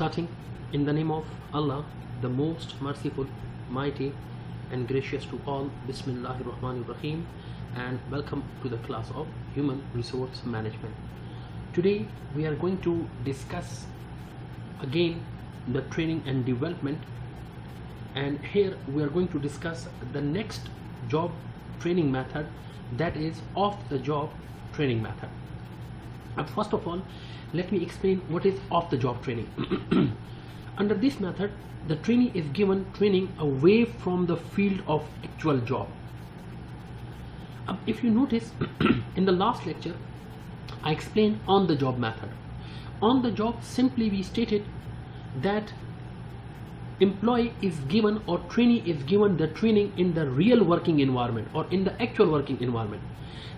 Starting in the name of Allah, the most merciful, mighty and gracious to all. Bismillahir Rahmanir Rahim, and welcome to the class of Human Resource Management. Today we are going to discuss again the training and development, and here we are going to discuss the next job training method, that is off the job training method. First of all, let me explain what is off the job training. Under this method, the trainee is given training away from the field of actual job. If you notice, in the last lecture I explained on the job method. On the job, simply we stated that employee is given or trainee is given the training in the real working environment or in the actual working environment.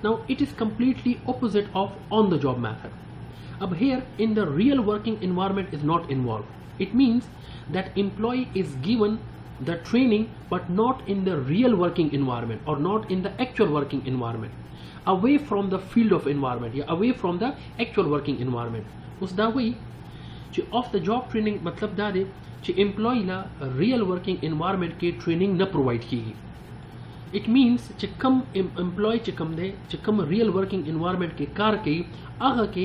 Now it is completely opposite of on the job method. Up here, in the real working environment is not involved. It means that employee is given the training but not in the real working environment or not in the actual working environment, away from the field of environment, away from the actual working environment. उस दा वही कि off the job training मतलब दा दे कि employee ला real working environment के training न provide कीगी. It means कि कम employee कि कम दे कि कम real working environment के कार के आगे के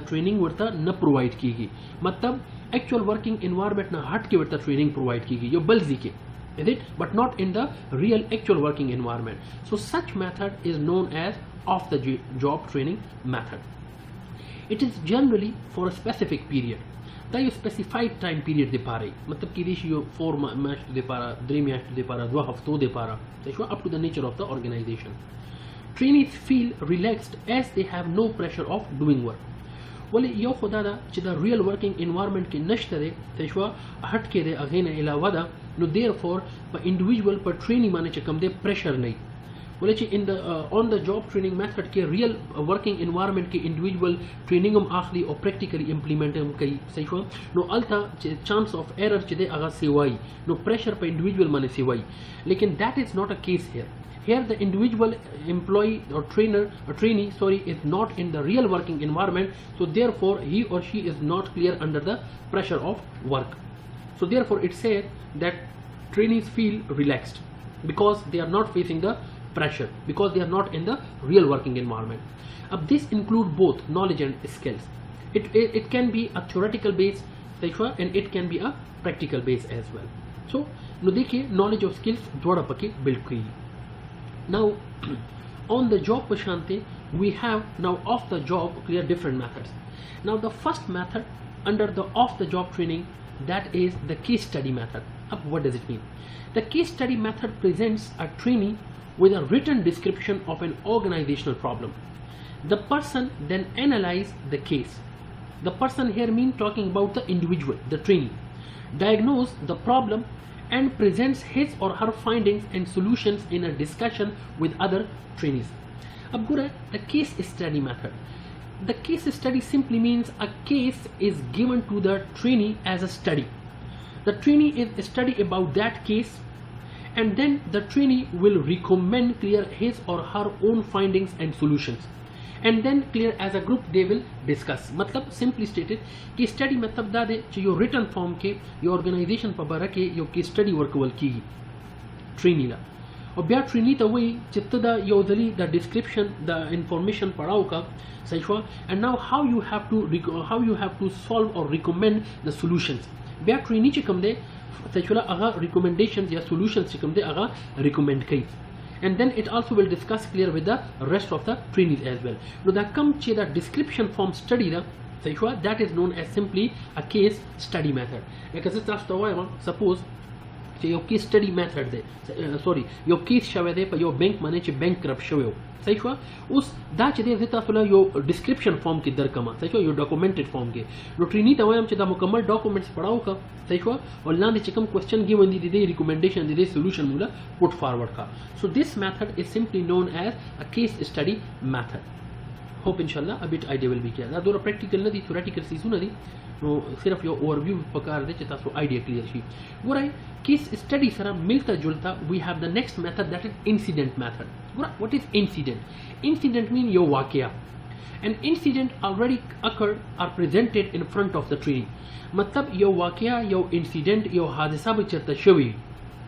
training वर्ता न provide कीगी. मतलब actual working environment ना हट के वर्ता training provide कीगी. यो बल्जी के, is it? But not in the real actual working environment. So such method is known as off the job training method. It is generally for a specific period. दा यो specified time period दे पा रही, मतलब कि देश यो 4 months दे पा रहा, 3 months दे पा रहा, 2 हफ्तों दे पा रहा. So up to the nature of the organization. Trainees feel relaxed as they have no pressure of doing work. वली यो खुदा दा कि the real working environment के नश्त दे तशवा हट के दे अगेन इलावा दा no therefore पर individual पर trainee माने च कम दे pressure नहीं. बोले कि in the on the job training method के real working environment के individual training हम आखरी और practically implement हम कई सही हुआ. No alta chance of error च दे आगा सेवाई, no pressure पर individual माने सेवाई. लेकिन that is not a case here. Here the individual employee or trainee is not in the real working environment, so therefore he or she is not clear under the pressure of work. So therefore it says that trainees feel relaxed because they are not facing the pressure, because they are not in the real working environment. This includes both knowledge and skills. It can be a theoretical base and it can be a practical base as well. So no देखिए knowledge और skills जोड़ा पके build की. Now on the job pashante we have now off the job clear different methods. Now the first method under the off the job training, that is the case study method. What does it mean? The case study method presents a trainee with a written description of an organizational problem. The person then analyzes the case. The person here means talking about the individual, the trainee, diagnose the problem and presents his or her findings and solutions in a discussion with other trainees. Ab gura the case study method. The case study simply means a case is given to the trainee as a study. The trainee is study about that case, and then the trainee will recommend clear his or her own findings and solutions, and then clear as a group they will discuss. मतलब simply stated कि study मतलब दा दे कि यो written form के यो organization पर बारा के यो की study work वल की trainee ला और बिया trainee तो वही चित्त दा यो दली the description the information पढ़ाओ का सही हुआ, and now how you have to solve or recommend the solutions. बिया trainee चिकम दे सही हुआ आगा recommendations या solutions चिकम दे आगा recommend कई. And then it also will discuss clear with the rest of the trainees as well. Now that comes to the description form study that is known as simply a case study method. Suppose your case study method de your case shave de your bank mane bankrupt shave सही हुआ उस दा चदे देता फला यो description form की दर कमा सही हुआ यो डॉक्यूमेंटेड फॉर्म के नो ट्रेनी तमाम चदा मुकम्मल डॉक्यूमेंट्स पढ़ाओ का सही हुआ और लांद चिकम question given the they recommendation the they solution मुला पुट फॉरवर्ड का. So this method is simply known as a case study method. Hope इंशाल्लाह a bit idea will be clear. ना दो प्रैक्टिकल नदी थ्योरेटिकल सीसु नदी नो सिर्फ यो ओवरव्यू पकार दे चता सो आइडिया क्लियर शी गोराई केस स्टडी सरा मिलता जुलता. We have the next method that is incident method. What is incident? Incident mean your वाकया. an incident already occurred are presented in front of the trainee. मतलब यो वाकया यो incident यो हादसा भी चलता शवी,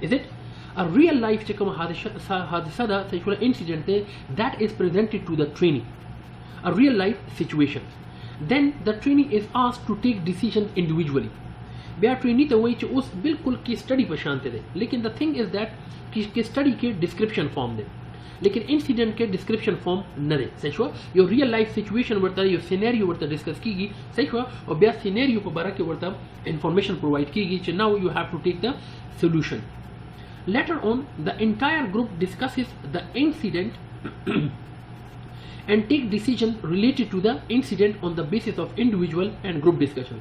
is it? A real life चे कम हादसा दा सचुला incident है that is presented to the trainee, a real life situation. Then the trainee is asked to take decisions individually. बया ट्रेनी तो वही उस बिल्कुल की स्टडी पर शांत दे, लेकिन द थिंग इज दैट कि स्टडी के डिस्क्रिप्शन फॉर्म दे, लेकिन इंसिडेंट के डिस्क्रिप्शन फॉर्म न दे. सही हुआ यो रियल लाइफ सिचुएशन वर्ता यो सिनेरियो वर्ता डिस्कस कीगी. सही हुआ और बया सिनेरियो को बारा के वर्ता इंफॉर्मेशन प्रोवाइड कीगी. So now you have to take the solution. Later on, the entire group discusses the incident and take decision related to the incident on the basis of individual and group discussion.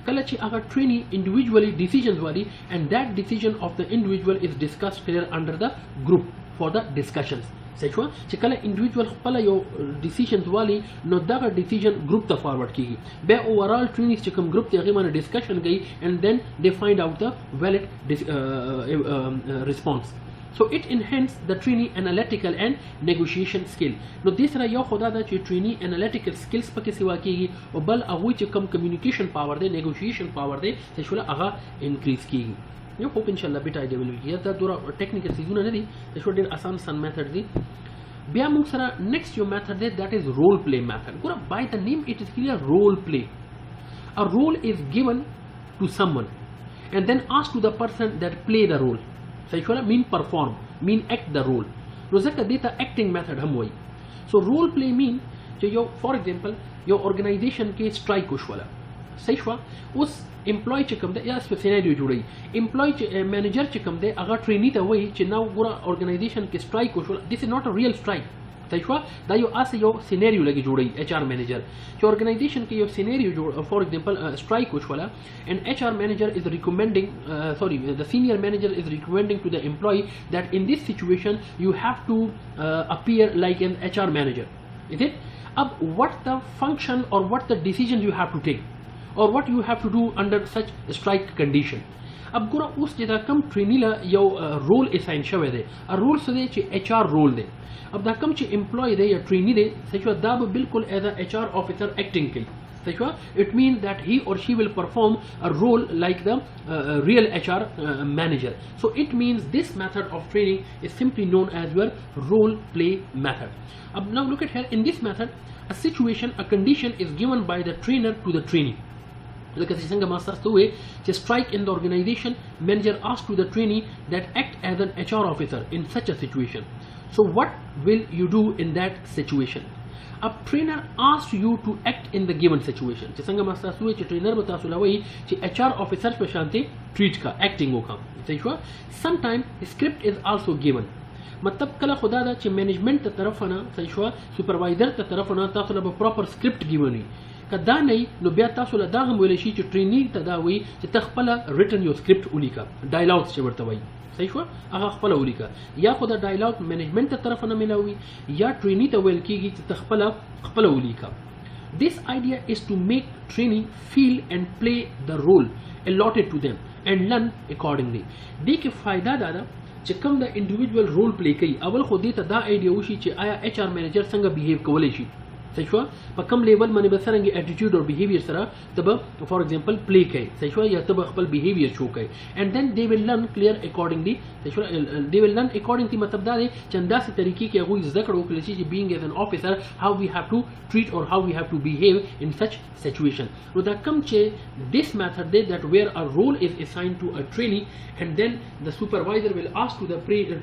Kalachi agar trainee individually decisions wali, and that decision of the individual is discussed here under the group for the discussions. Sechwa chikala individual pala yo decisions wali no daga decision group ta forward kigi. Be overall trainees chikam group te agimana discussion gai, and then they find out the valid response. So it enhances the trainee analytical and negotiation skill. No दूसरा यो खुदा दा ची trainee analytical skills पके सिवा कीगी और बल अवुई ची कम communication power they, negotiation power they सेशुला Agha increase कीगी. You hope inshallah bit idea will be clear. दा दूरा technical सीजूना नहीं दी, सेशुला देर आसान सन method दी. बिया मुक्सरा next yo method they, that is role play method. पूरा by the name it is clear, role play. A role is given to someone and then asked to the person that play the role. सही mean perform, mean act the role. रोज़ा का देता acting method हम वही. So role play mean जो यो for example yo organization के strike कुछ वाला सही हुआ उस employee चिकम दे या इस scenario जुड़ी employee manager चिकम दे अगर trainee था वही चिन्ना पूरा organization के strike कुछ वाला. This is not a real strike. सही हुआ दा यो आसे यो scenario लगी जुड़ी HR manager जो organization के यो scenario जो for example strike कुछ वाला, and HR manager is recommending the senior manager is recommending to the employee that in this situation you have to appear like an HR manager. Is it? Ab what the function or what the decision you have to take or what you have to do under such strike condition. अब गुरा उस जगह कम trainee ला यो role assign शवे दे, a role सदे चे HR रोल दे. अब दा कम चे एम्प्लॉय दे या ट्रेनी दे सचवा दा बिल्कुल as a HR officer acting की सचवा. It means that he or she will perform a role like the real HR manager. So it means this method of training is simply known as your role play method. अब now look at here, in this method a situation, a condition is given by the trainer to the trainee. Like as I master way, just strike in the organization, manager asks to the trainee that act as an HR officer in such a situation. So what will you do in that situation? A trainer asks you to act in the given situation. Just master way, trainer bata sulawai, HR officer पे शांति treat का acting होगा. सही हुआ. Sometimes script is also given. मतलब कला खुदा दा चे management तरफ ना सही हुआ, supervisor तरफ ना तासुला ब proper script given ही. कदा नहीं नो बिया तासुला दा हम बोले शी चे ट्रेनिंग तदा हुई चे तखपला written your script उलिका dialogues चे वर्ता हुई. सही हुआ आगा खपला उलिका या खुदा dialogue management तरफ ना मिला हुई या ट्रेनिंग तवेल कीगी चे तखपला खपला उलिका. This idea is to make trainee feel and play the role allotted to them and learn accordingly. देखिए फायदा दादा चिकम द इंडिविजुअल रोल प्ले कई अवल खुदी तदा आइडिया उशी चे आया HR मैनेजर संग बिहेव कवले शी सही हुआ पर कम लेवल मने बसरंगे एटीट्यूड और बिहेवियर सरा तब फॉर एग्जांपल प्ले कई सही हुआ या तब खपल बिहेवियर शो कई and then they will learn clear accordingly सही हुआ दे विल लर्न अकॉर्डिंगली मतलब दा चंदा से तरीके के अगुई ज़कड़ को लेची जे being as an officer how we have to treat और how we have to behave in such situation. नो द कम चे दिस मेथड दे that where a role is assigned to a trainee and then the supervisor will ask to the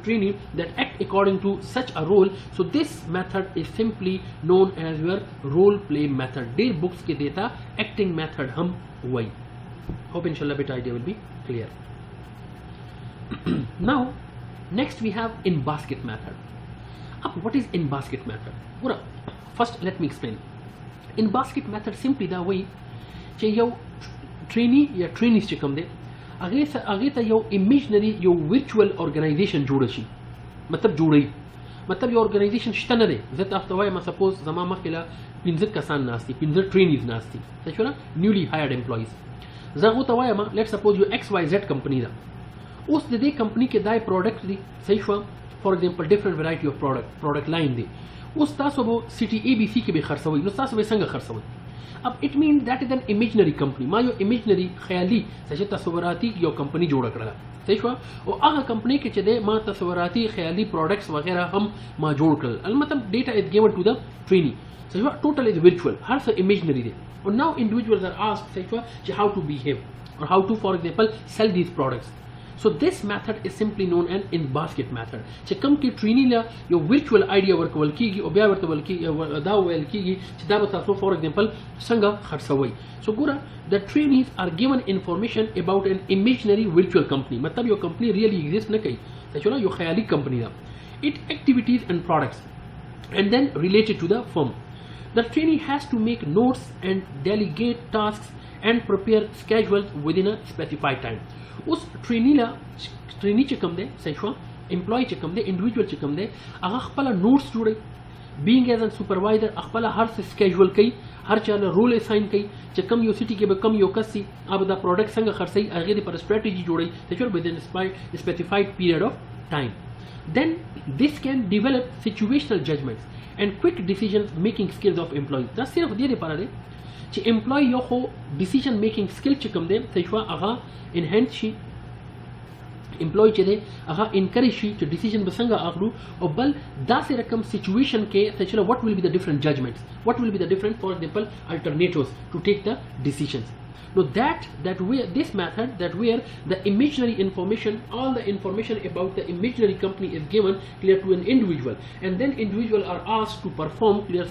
trainee that act according to such a role. So this method is simply known as your role play method. Their books ke deta acting method hum wai. Hope inshallah bit idea will be clear. Now next we have in basket method. What is in basket method? First let me explain. In basket method simply the way che yo trainee ya trainees che kam de आगे ता यो imaginary यो virtual organization जोड़ she मतलब जोड़ी मतलब यो organization शिता नरे ज़त आफ्तवाय मा suppose Zama मखिला पिंजर कसान नास्ती पिंजर trainees नास्ती सही शो ना newly hired employees ज़ागो तवाय मा let's suppose yo XYZ company दा उस दे company के दाय product दी सही शो for example different variety of product line दी اوس تاسو به سټي اي بي سي کې به خرڅوي، نو تاسو به څنګه خرڅوي؟ اب اٹ مین دیٹ از ان امیجنری کمپنی، ما یو امیجنری خیالي څه تصوراتي یو کمپنی جوړ کړه، صحیح شو؟ او هغه کمپنی کې چې د ما تصوراتي خیالي پروډکټس وغیرہ هم ما جوړ کړل، المطلب ډیټا از given ټو د ټرینی، صحیح شو؟ ټوټل از ورچوال، هر څه امیجنری دی. اور now individuals are asked, صحیح شو، how to behave or how to, for example, sell these products. So this method is simply known as in basket method. چې کوم کې ټرینی له یو ورچوال آیډیا ورکول کیږي او بیا ورته ولکې دا ویل کیږي چې دا به تاسو فور ایگزامپل څنګه خرڅوي. سو ګوره the trainees are given information about an imaginary virtual company، مطلب یو کمپنی ریلی ایگزیسٹ نه کوي، صحیح یو خیالي کمپنی ده. Its activities and products and then related to the firm. The trainee has to make notes and delegate tasks and prepare schedules within a specified time. اوس ټرینی چې کوم دی، صحیح شو، امپلوي چې کوم دی، انډیویډوال چې کوم دی، هغه خپل نوټس جوړي، بینګ ایز ان سپروایزر خپل هر څه سکیجول کوي، هر چا له رول اساین کوي چې کم یو سټي کې به کم یو کس سي اب دا پروډکټ څنګه خرڅي، هغه د پر سټریټجی جوړي، صحیح شو، within a specified period of time. Then this can develop situational judgments and quick decision making skills of employees. دا صرف دې لپاره دی چې امپلوي یو خو ډیسیژن میکینګ سکل چې کوم دی، صحیح شو، هغه انهانس شي، امپلوي چې دی هغه انکریج شي چې ډیسیژن به څنګه اخلو، او بل داسې رقم سچویشن کې صحیح شو what will be the different judgments, what will be the different, for example, alternatives to take the decisions. Now this method that where the imaginary information, all the information about the imaginary company is given clear to an individual, and then individual are asked to perform clear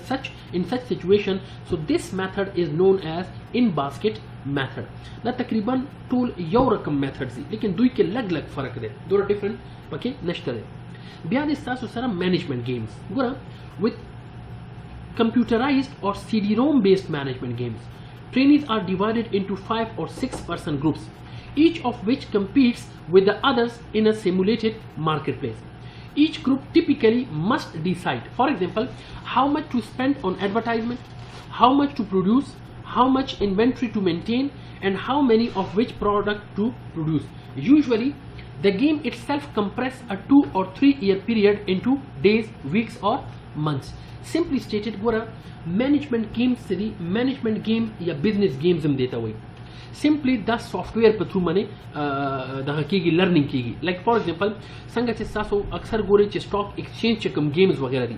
in such situation. So this method is known as in basket method. دا تقریبا ټول یو رقم methods دي، لیکن دوی کې لږ لږ فرق دی، دوه ډیفرنٹ پکې نشته دی. بیا د تاسو سره management games، ګوره with computerized or CD-ROM based management games. Trainees are divided into 5 or 6 person groups, each of which competes with the others in a simulated marketplace. Each group typically must decide, for example, how much to spend on advertisement, how much to produce, how much inventory to maintain, and how many of which product to produce. Usually, the game itself compresses a 2 or 3 year period into days, weeks or months. Simply stated, ګوره مینجمنٹ گیمز څه دي؟ مینجمنٹ گیم یا بزنس گیمز هم دیته وایي. سمپلی دا سافټویر په تھرو باندې دغه کېږي، لرننګ کېږي. لایک فار ایگزامپل څنګه چې تاسو اکثر ګورئ چې سټاک ایکسچینج چې کوم گیمز وغیره دي،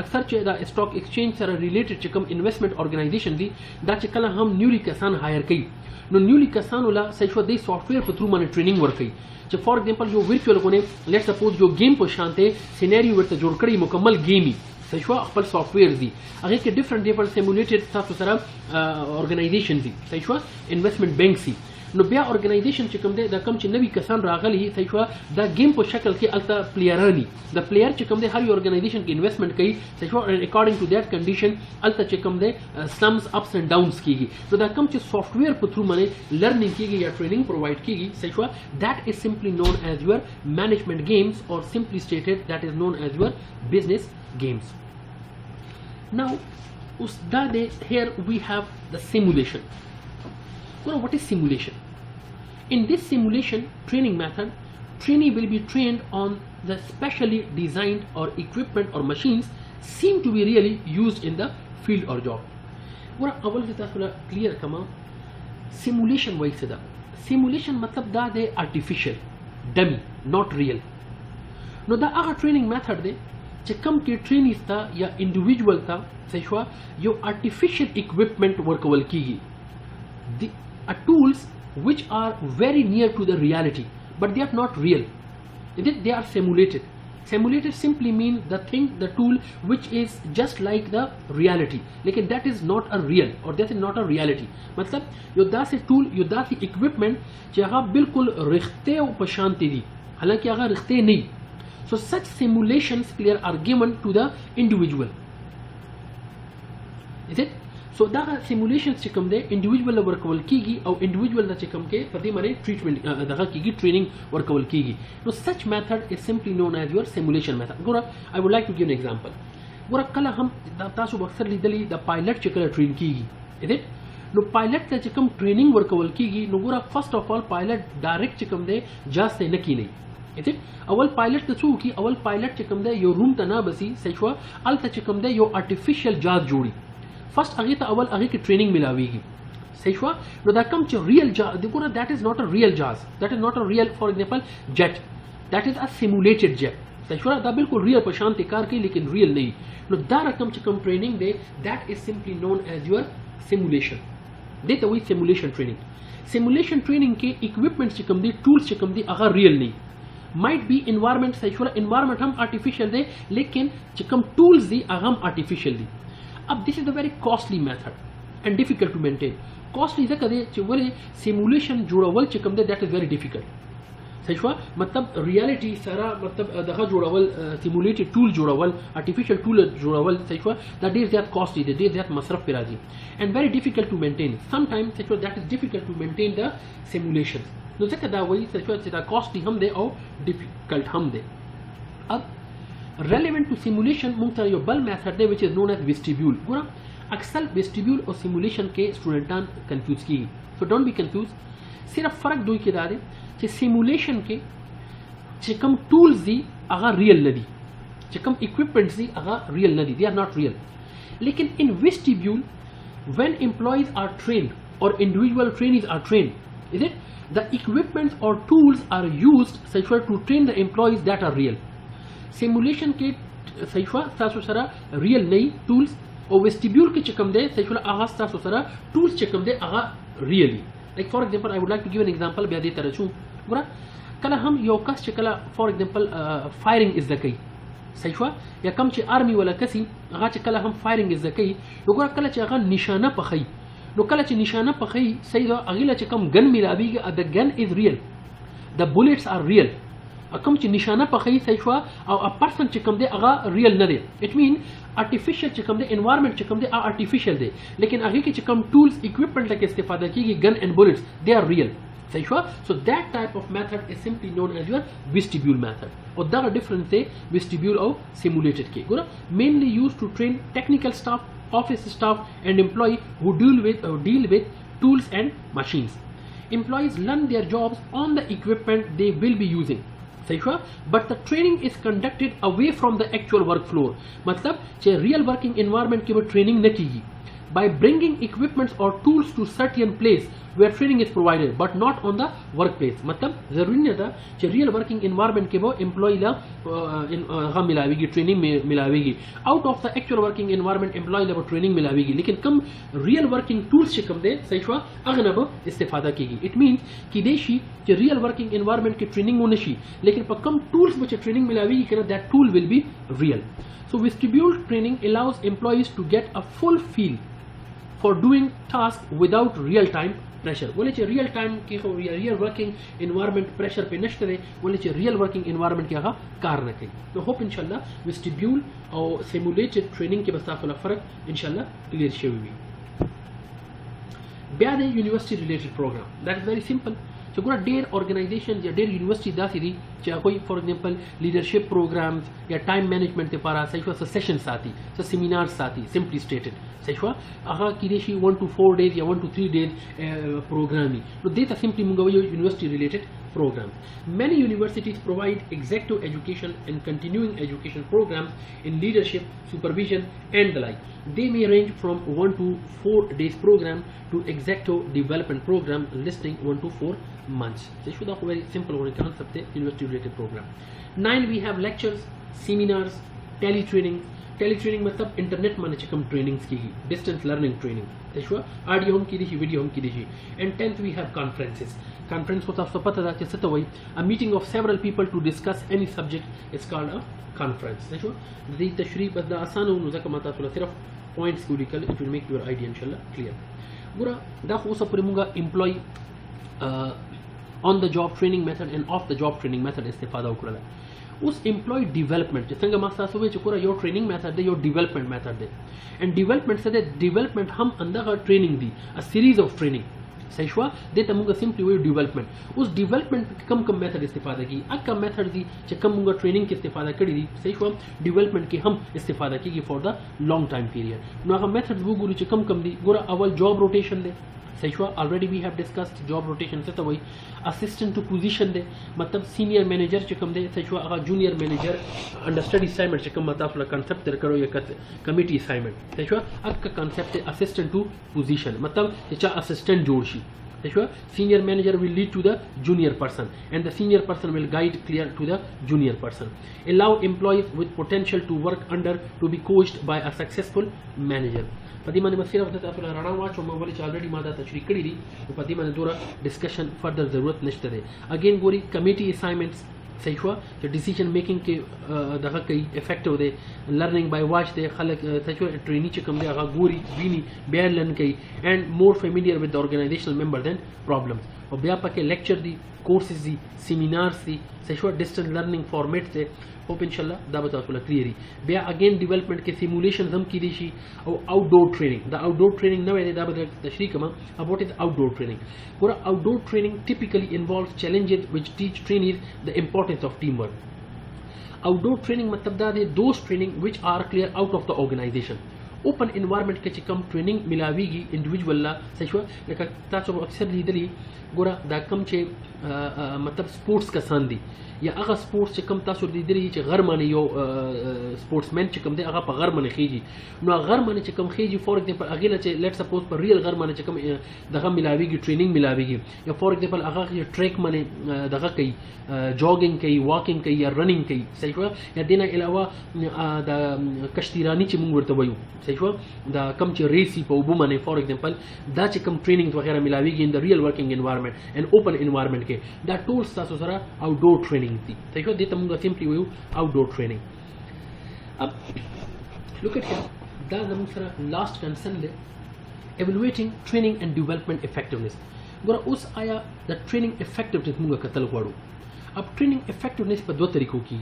اکثر چې دا سټاک ایکسچینج سره ریلیټډ چې کوم انویسټمنټ ارګنایزیشن دي، دا چې کله هم نیولی کسان هایر کوي، نو نیولی کسانو لا صحیح شو دی سافټویر په تھرو باندې ټریننګ ورکوي چې فار ایگزامپل یو ورچوال غونې لیټ سپوز یو گیم په شانته سینریو ورته جوړ کړي، مکمل گیمي، صحیح شو، خپل سافټویر دي، هغه کې ډیفرنٹ سیمولیټډ تاسو سره ارګنایزیشن دي، صحیح شو، انویسټمنټ بینک سي. نو بیا ارګنایزیشن چې کوم دی دا کوم چې نوی کسان راغلي، صحیح شو، دا گیم په شکل کې الته پلیئرانی، د پلیئر چې کوم دی هر یو ارګنایزیشن کې انویسټمنټ کوي، صحیح شو، اکارډنګ ټو دیٹ کنډیشن الته چې کوم دی سمز اپس اینڈ ډاونز کیږي. نو دا کوم چې سافټویر په تھرو باندې لرننګ کیږي یا ټریننګ پرووایډ کیږي، صحیح شو، دیٹ از سمپلی نون ایز یور مینجمنٹ گیمز اور سمپلی سٹیټډ دیٹ از نون ایز یور بزنس گیمز. Now, here we have the simulation. Well, what is simulation? In this simulation training method, trainee will be trained on the specially designed or equipment or machines seem to be really used in the field or job. Well, أول كده clear كمان simulation وایي څه ده؟ simulation مطلب دا دی artificial, dummy, not real. نو دا هغه training method دی چې کوم کې ټرینیز ته یا انډیویډوال ته صحیح شو یو artificial equipment ورکول کیږي، the tools which are very near to the reality but they are not real, they are simulated. Simulated simply means the tool which is just like the reality, लेकिन that is not a real or that is not a reality. मतलब यो दासे tool यो दासे equipment چې هغه بالکل رښتیا او پشانتی دي، حالانکه هغه رښتیا نه. So such simulations clear are given to the individual. Is it? So دا simulations چې کوم دی individual ورکول کیږي او individual چې کوم کې په دې باندې treatment دغه کیږي training ورکول کیږي. No such method is simply known as your simulation method. ګوره I would like to give an example. ګوره کله هم تاسو اکثر لیدلی د پایلټ چې کله ټرین کیږي، is it؟ نو پایلټ ته چې کوم ټریننګ ورکول کیږي، نو ګوره فرست اف آل پایلټ ډایرکټ چې کوم دی جاز ته نه کینی، is it اول پایلټ د څو کی اول پایلټ چې کوم دی یو روم ته نه بسی صحیح شو الته چې کوم دی یو artificial جاز جوړي فرست هغه ته اول هغه کې ټریننګ ملاويږي صحیح شو نو دا کوم چې ریل جاز د ګوره that is not a real jazz, that is not a real for example jet, that is a simulated jet صحیح شو دا بالکل ریل په شان ته کار کوي لیکن ریل نه نو دا رقم چې کوم ټریننګ دی that is simply known as your simulation دته وی simulation training. simulation training کې equipment چې کوم دي tools چې کوم دي هغه ریل نه might be environment صحیح شو environment هم artificial دی لیکن چې کوم tools دي هغه هم artificial دي. अब this is a very costly method and difficult to maintain. costly ځکه دی چې ولې simulation جوړول چې کوم دی that is very difficult صحیح شو مطلب ریالټي سره مطلب دغه جوړول سیمولیټډ ټول جوړول artificial ټول جوړول صحیح شو دا ډیر زیات کاسټلی دی ډیر زیات مصرف پر راځي and very difficult to maintain sometimes صحیح شو that is difficult to maintain the simulations نو ځکه دا وایي صحیح شو چې دا کاسټلی هم دی او difficult هم دی. अब relevant to simulation مونږ ته یو بل میثډ دی which is known as vestibule. ګوره اکثر vestibule او simulation کې سټوډنټان کنفیوز کیږي so don't be confused صرف فرق دوی کې دا دی چې سیمولیشن کې چې کوم ټولز دي هغه ریل نه دي چې کوم اکوپمنټس دي هغه ریل نه دي they are not real لیکن in vestibule when employees are trained or individual trainees are trained is it the equipments or tools are used such to train the employees that are real. simulation کې صحیح تاسو سره ریل نه ټولز او vestibule کې چې کوم دی صحیح هغه تاسو سره ټولز چې کوم دی هغه ریلی like for example I would like to give an example بیا دې تر شو ګوره کله هم یو کس چې کله for example firing is the کوي صحیح شو یا کوم چې army ولا کسي هغه چې کله هم firing is the کوي وګوره کله چې هغه نشانه پخی نو کله چې نشانه پخی صحیح دا هغه چې کوم gun ملاويږي the gun is real the bullets are real کوم چې نشانه پخی صحیح شو او a person چې کوم دی هغه real نه دی it mean artificial چې کوم دی environment چې کوم دی artificial دی لیکن هغه کې چې کوم tools equipment لکه استفاده کیږي gun and bullets they are real صحیح شو so that type of method is simply known as your vestibule method او دا difference دی vestibule او simulated کې ګوره mainly used to train technical staff office staff and employee who deal with tools and machines. employees learn their jobs on the equipment they will be using صحیح شو but the training is conducted away from the actual work floor मतलब چې real working environment کې به training نه کیږي by bringing equipments or tools to certain place where training is provided but not on the workplace मतलब ضروری نه ده چې real working environment کې به employee لا هغه ملاويږي training ملاويږي out of the actual working environment employee لا training ملاويږي لیکن کوم real working tools چې کوم دي صحیح شو هغه نه به استفاده کیږي it means کې دې شي چې real working environment کې training ونه شي لیکن په کوم tools به training ملاويږي کنه that tool will be real. so vestibule training allows employees to get a full feel for doing tasks without real time pressure ولې چې real time کې خو real working environment pressure په نشته دی ولې چې real working environment کې هغه کار نه کوي نو hope ان شاء الله vestibule او simulated training کې بس تاسو فرق ان شاء الله clear شوی وي. بیا د university related program that is very simple چې ګوره ډېر organizations یا ډېر university داسې دي چې هغوی for example leadership programs یا time management لپاره صحیح شو session ساتي seminars ساتي simply stated صحیح شو هغه کېدای شي 1 to 4 days یا 1 to 3 days program نو دې ته simply موږ وایو university related program. Many universities provide executive education and continuing education programs in leadership, supervision and the like. They may range from 1 to 4 days program to executive development program lasting 1 to 4 months. So this is a very simple one concept university related program. 9 we have lectures, seminars, teletraining. teletraining मतलब internet माने चकम trainings की distance learning training देखो audio हम की दिशी video हम की दिशी and 10th we have conferences. conference को आपको पता है कि सत्य वही a meeting of several people to discuss any subject is called a conference. देखो दी तशरीह बस दा आसान हो नुज़ा कमाता थोड़ा सिर्फ points को निकल it will make your idea इंशाल्लाह clear. बुरा दा खो सब परिमुगा employee on the job training method and off the job training method इस्तेफादा उकरला उस employ development څنګه ما تاسو وی چې کوره یو ټریننګ method دی یو ډیولپمنٹ method دی and development څه دی ډیولپمنٹ هم اندغه ټریننګ دی a series of training صحیح شو د ته موږ سمپلی وی ډیولپمنٹ اوس ډیولپمنٹ کم method استفاده کی اکه میثड دی چې کم موږ ټریننګ کې استفاده کړی دی صحیح شو ډیولپمنٹ کې هم استفاده کیږي فور دا لانګ ټایم پیریډ نو هغه میثڈ وګورو چې کم دی ګوره اول جاب روټیشن دی सही हुआ already we have discussed job rotation से तो वही assistant to position दे मतलब senior manager चिकम दे सही हुआ अगर junior manager under study assignment चिकम मतलब अपना concept तेरे करो ये committee assignment सही हुआ अब का concept है assistant to position मतलब ये चा assistant जोड़शी सही हुआ senior manager will lead to the junior person and the senior person will guide clear to the junior person. Allow employees with potential to work under to be coached by a successful manager. पदी मैंने बस सिर्फ तो अपना Rana watch और mobile च already मादा तशरीह करी दी तो पदी मैंने दूरा डिस्कशन फर्दर ज़रूरत नश्ते दे अगेन गोरी कमेटी असाइनमेंट्स सही हुआ तो डिसीजन मेकिंग के दगा कई इफेक्टिव दे लर्निंग बाय वाच दे खलक सही हुआ ट्रेनी च कम दे अगा गोरी बीनी बेयर लर्न कई and more familiar with the organisational member then problems और ब्यापक के लेक्चर दी कोर्सेज दी सेमिनार्स दी सही हुआ डिस्टेंस लर्निंग फॉर्मेट से होप इंशाल्लाह दा बताओ थोड़ा क्लियरी बिया अगेन डेवलपमेंट के सिमुलेशन हम की दिशी और outdoor training the outdoor training न वे दा बता तशरीह कमा अब व्हाट इज आउटडोर ट्रेनिंग पूरा outdoor training typically involves challenges which teach trainees the importance of team work outdoor training मतलब दा दे those training which are clear out of the organisation open environment के चिकम ट्रेनिंग मिलावीगी इंडिविजुअल ला सही हुआ लेकिन ताचो अक्सर लीदरी गोरा दा कम चे मतलब स्पोर्ट्स का सांदी या अगर स्पोर्ट्स चिकम तासो लीदरी चे घर माने यो स्पोर्ट्समैन चिकम दे अगर पर घर माने खीजी नो घर माने चिकम खीजी फॉर एग्जांपल अगेला चे लेट सपोज पर रियल घर माने चिकम दगा मिलावीगी ट्रेनिंग मिलावीगी या फॉर एग्जांपल अगर ये ट्रैक माने दगा कई जॉगिंग कई वॉकिंग कई या रनिंग कई सही हुआ या देना अलावा द कश्तीरानी चे मुंग वर्त वयू सही हुआ द कम चे रेसी पो माने फॉर एग्जांपल दा चिकम ट्रेनिंग वगैरह मिलावीगी in the real working environment and open environment के द टूल्स तासो सरा आउटडोर ट्रेनिंग थी सही हुआ देता मुंगा सिंपली वयू आउटडोर ट्रेनिंग अब लुक एट हियर दा नमु सरा लास्ट कंसर्न ले evaluating training and development effectiveness गोरा उस आया द ट्रेनिंग इफेक्टिवनेस मुंगा कतल वाड़ो अब ट्रेनिंग इफेक्टिवनेस पर दो तरीकों की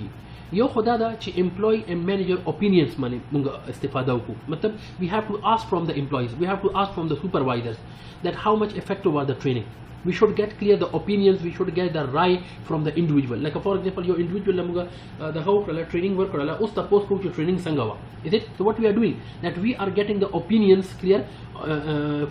यो खुदा दा ची एम्प्लॉय एंड मैनेजर ओपिनियंस माने मुंगा इस्तेफादा को मतलब we have to ask from the employees we have to ask from the supervisors that how much effective are the training we should get clear the opinions, we should get the right from the individual. Like for example, your individual lamuga the how training work karala us suppose coach training sangawa is it. So what we are doing that we are getting the opinions clear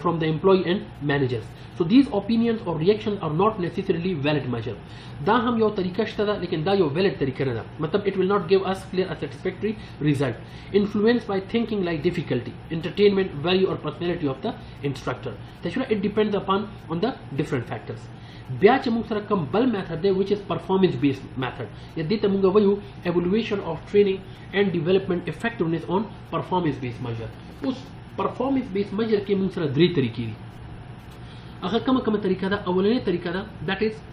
from the employee and managers. So these opinions or reactions are not necessarily valid measure. Da hum yo tarika shtada lekin da yo valid tarika na matlab it will not give us clear a satisfactory result. Influenced by thinking like difficulty, entertainment, value or personality of the instructor. Therefore it depends upon on the different factors. Batch मुंग sir कम बल method है which is performance based method यदि तमुंगा वयू evaluation of training and development effectiveness on performance based measure उस performance based measure के मुंग sir द्री तरीके दी अगर कम कम तरीका दा अवलने तरीका दा that is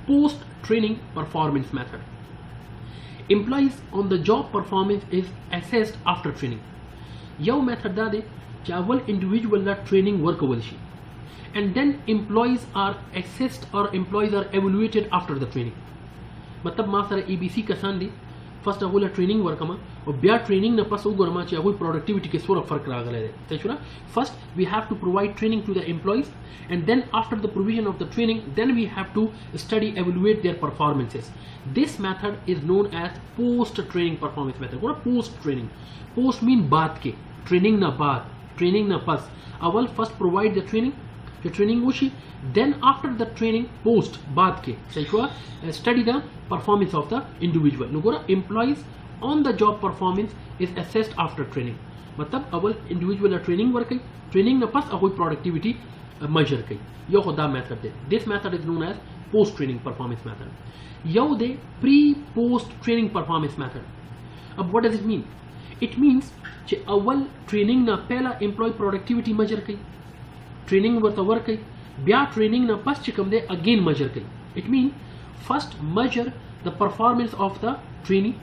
post training performance method employees on the job performance is assessed after training यो मेथड दा दे चावल इंडिविजुअल ला ट्रेनिंग वर्क वलशी and then employees are assessed or employees are evaluated after the training मतलब मा sir EBC का सांदी first अगुला training work मा और ब्या ट्रेनिंग न पास उगर मा चे अगुल प्रोडक्टिविटी के सोरा फर्क रहा गले ते छुरा first we have to provide training to the employees and then after the provision of the training then we have to study evaluate their performances. This method is known as post training performance method. What post training? Post mean बाद के training ना बाद training ना पास अवल first provide the training जो training होशी then after the training post बाद के सही हुआ study the performance of the individual नगोरा employees on the job performance is assessed after training मतलब अवल individual ट्रेनिंग वर्क की ट्रेनिंग न पास अकोई प्रोडक्टिविटी measure की यो खुदा method they this method is known as post training performance method yo they pre post training performance method अब what does it mean it means कि अवल training न पहला employ productivity major की training वर्त work की ब्या ट्रेनिंग न पास चिकम they again major की it mean first measure the performance of the trainee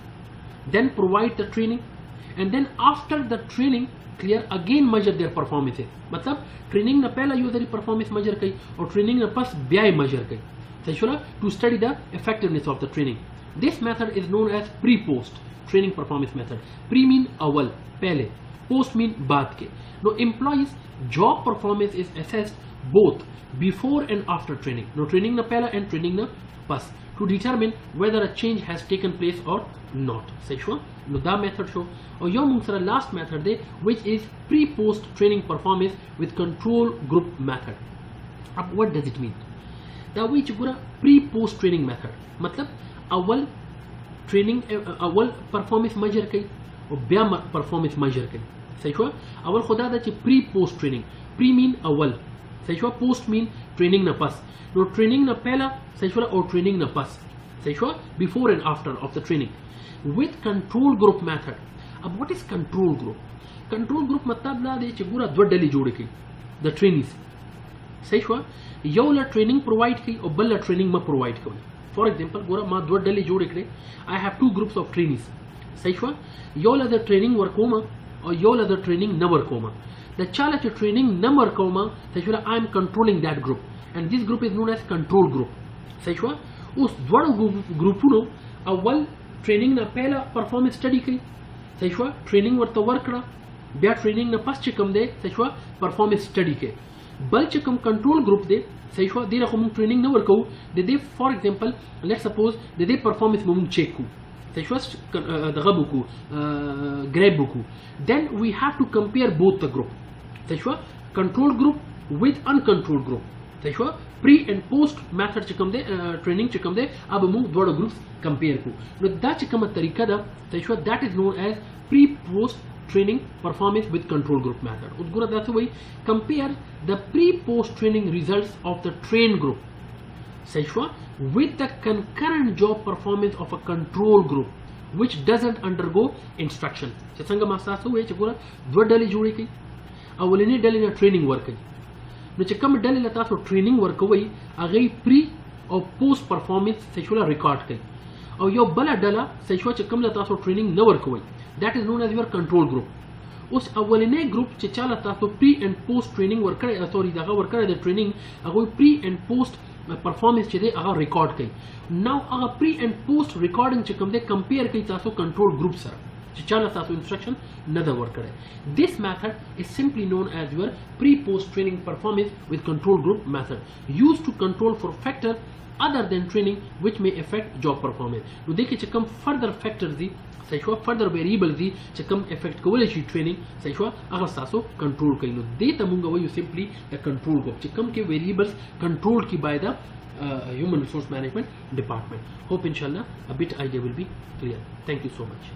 then provide the training and then after the training clear again measure their performances मतलब training न पहला user performance major की और training न पास ब्या measure की सही शुरा to study the effectiveness of the training this method is known as pre post training performance method pre mean अवल पहले पोस्ट मीन बाद के नो employees job performance is assessed both before and after training no training na pehla and training na pas to determine whether a change has taken place or not say sure no da method show or yo mung last method de which is pre post training performance with control group method अब what does it mean? دا وی چې ګوره پری پوسٹ ټریننګ میتھډ مطلب اول ټریننګ اول پرفارمنس میجر کوي او بیا پرفارمنس میجر کوي صحیح شو اول خدا دا چې پری پوسٹ ټریننګ پری مین اول صحیح شو پوسٹ مین ټریننګ نه پس نو ټریننګ نه پہلا صحیح شو او ټریننګ نه پس صحیح شو before and after of the training with control group method. अब what is control group? Control group مطلب دا دی چې ګوره دوه ډلې جوړې کړي د ټرینیز صحیح شو یو له ټریننګ پرووایډ کوي او بل له ټریننګ ما پرووایډ کوي فار ایگزامپل ګوره ما دوه ډلې جوړې کړې I have two groups of trainees صحیح شو یو له د ټریننګ ورکوم او یو له د ټریننګ نه ورکوم د چا له چې ټریننګ نه ورکوم صحیح شو I am controlling that group and this group is known as control group صحیح شو اوس دوه ګروپونو اول ټریننګ نه پہلا پرفارمنس سټڈی کوي صحیح شو ټریننګ ورته ورکړه بیا ټریننګ نه پس چې کوم دی صحیح شو پرفارمنس سټڈی کوي بل چې کوم کنټرول ګروپ دی صحیح شو دی راخو موږ ټریننګ نه ورکو د دې فار ایگزامپل لیټ سپوز د دې پرفارمنس موږ چیک کو صحیح شو دغه وکړو ګریب وکړو then we have to compare both the group صحیح شو کنټرول ګروپ with uncontrolled group صحیح شو pre and post method چې کوم دی ټریننګ چې کوم دی अब موږ دوه ګروپس کمپیر کو نو دا چې کومه طریقه ده صحیح شو that is known as pre post training performance with control group method. Udgura that's why compare the pre-post training results of the trained group Seshwa with the concurrent job performance of a control group which doesn't undergo instruction. Sanga masasu we chagura dwa dali jodi ki awalini dali na training work ki no چې کوم ډلې له تاسو ټریننګ ورکوي هغه پری او پوسټ پرفارمنس سیشولا ریکارډ کوي او یو بل ډله سیشوا چې کوم له تاسو ټریننګ نه ورکوي that is known as your control group. اوس اولنې ګروپ چې چاله تاسو پری اینڈ پوسټ ټریننګ ورکړی سوري دغه ورکړی د ټریننګ هغه پری اینڈ پوسټ پرفارمنس چې دی هغه ریکارډ کوي نو هغه پری اینڈ پوسټ ریکارډینګ چې کوم دی کمپیر کوي تاسو کنټرول ګروپ سره چې چاله تاسو انسټرکشن نه دا ورکړی this method is simply known as your pre post training performance with control group method used to control for factors other than training which may affect job performance. نو دغه چې کوم further factors دي صحیح شو further variables دي چې کوم افیکټ کولای شي ټریننګ صحیح شو هغه تاسو کنټرول کوي نو دې ته مونږ وایو سمپلی د کنټرول ګروپ چې کوم کې variables کنټرول کی by the human resource management department. Hope inshallah a bit idea will be clear. Thank you so much.